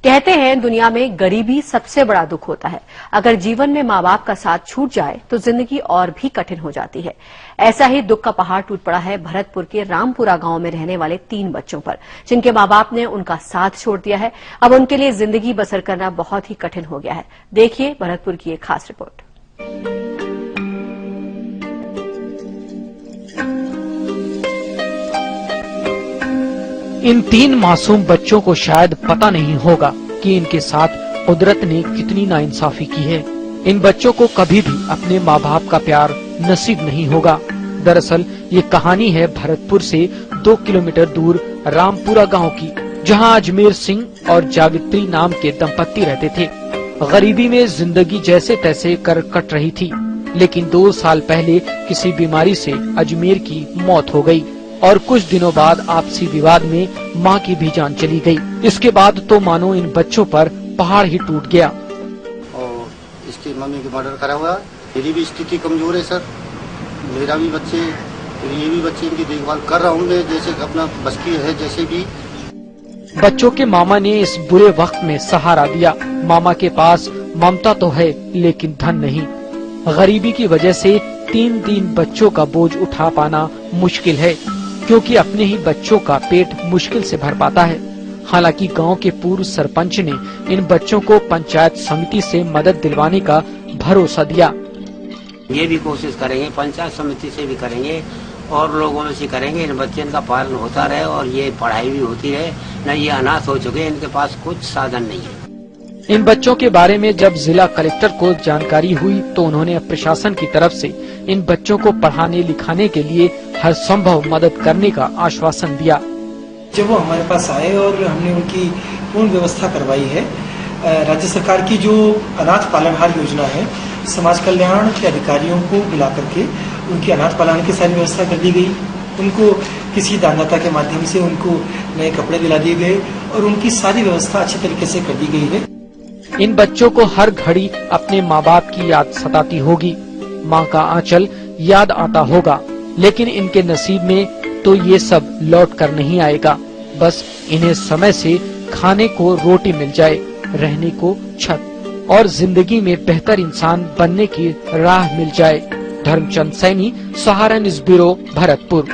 कहते हैं दुनिया में गरीबी सबसे बड़ा दुख होता है। अगर जीवन में माँ बाप का साथ छूट जाए तो जिंदगी और भी कठिन हो जाती है। ऐसा ही दुख का पहाड़ टूट पड़ा है भरतपुर के रामपुरा गांव में रहने वाले 3 बच्चों पर, जिनके माँ बाप ने उनका साथ छोड़ दिया है। अब उनके लिए जिंदगी बसर करना बहुत ही कठिन हो गया है। देखिए भरतपुर की एक खास रिपोर्ट। इन 3 मासूम बच्चों को शायद पता नहीं होगा कि इनके साथ कुदरत ने कितनी नाइंसाफी की है। इन बच्चों को कभी भी अपने माँ बाप का प्यार नसीब नहीं होगा। दरअसल ये कहानी है भरतपुर से 2 किलोमीटर दूर रामपुरा गांव की, जहां अजमेर सिंह और जावित्री नाम के दंपत्ति रहते थे। गरीबी में जिंदगी जैसे तैसे कर कट रही थी, लेकिन 2 साल पहले किसी बीमारी से अजमेर की मौत हो गई और कुछ दिनों बाद आपसी विवाद में मां की भी जान चली गई। इसके बाद तो मानो इन बच्चों पर पहाड़ ही टूट गया। और इसकी मम्मी की मर्डर करा हुआ। मेरी भी स्थिति कमजोर है सर, मेरा भी बच्चे, ये भी बच्चे, इनकी देखभाल कर रहा हूँ मैं जैसे अपना बस की है। जैसे भी बच्चों के मामा ने इस बुरे वक्त में सहारा दिया। मामा के पास ममता तो है लेकिन धन नहीं। गरीबी की वजह से 3 बच्चों का बोझ उठा पाना मुश्किल है, क्योंकि अपने ही बच्चों का पेट मुश्किल से भर पाता है। हालांकि गांव के पूर्व सरपंच ने इन बच्चों को पंचायत समिति से मदद दिलवाने का भरोसा दिया। ये भी कोशिश करेंगे, पंचायत समिति से भी करेंगे और लोगों से करेंगे, इन बच्चों का पालन होता रहे और ये पढ़ाई भी होती रहे। न ये अनाथ हो चुके, इनके पास कुछ साधन नहीं है। इन बच्चों के बारे में जब जिला कलेक्टर को जानकारी हुई तो उन्होंने प्रशासन की तरफ से इन बच्चों को पढ़ाने लिखाने के लिए हर संभव मदद करने का आश्वासन दिया। जब वो हमारे पास आए और हमने उनकी पूर्ण व्यवस्था करवाई है, राज्य सरकार की जो अनाथ पालनहार योजना है, समाज कल्याण के अधिकारियों को बुला करके उनकी अनाथ पालन की सारी व्यवस्था कर दी गई। उनको किसी दानदाता के माध्यम से उनको नए कपड़े दिला दिए गए और उनकी सारी व्यवस्था अच्छी तरीके से कर दी गई है। इन बच्चों को हर घड़ी अपने माँ बाप की याद सताती होगी, माँ का आंचल याद आता होगा, लेकिन इनके नसीब में तो ये सब लौट कर नहीं आएगा। बस इन्हें समय से खाने को रोटी मिल जाए, रहने को छत और जिंदगी में बेहतर इंसान बनने की राह मिल जाए। धर्मचंद सैनी, सहारा न्यूज़ ब्यूरो, भरतपुर।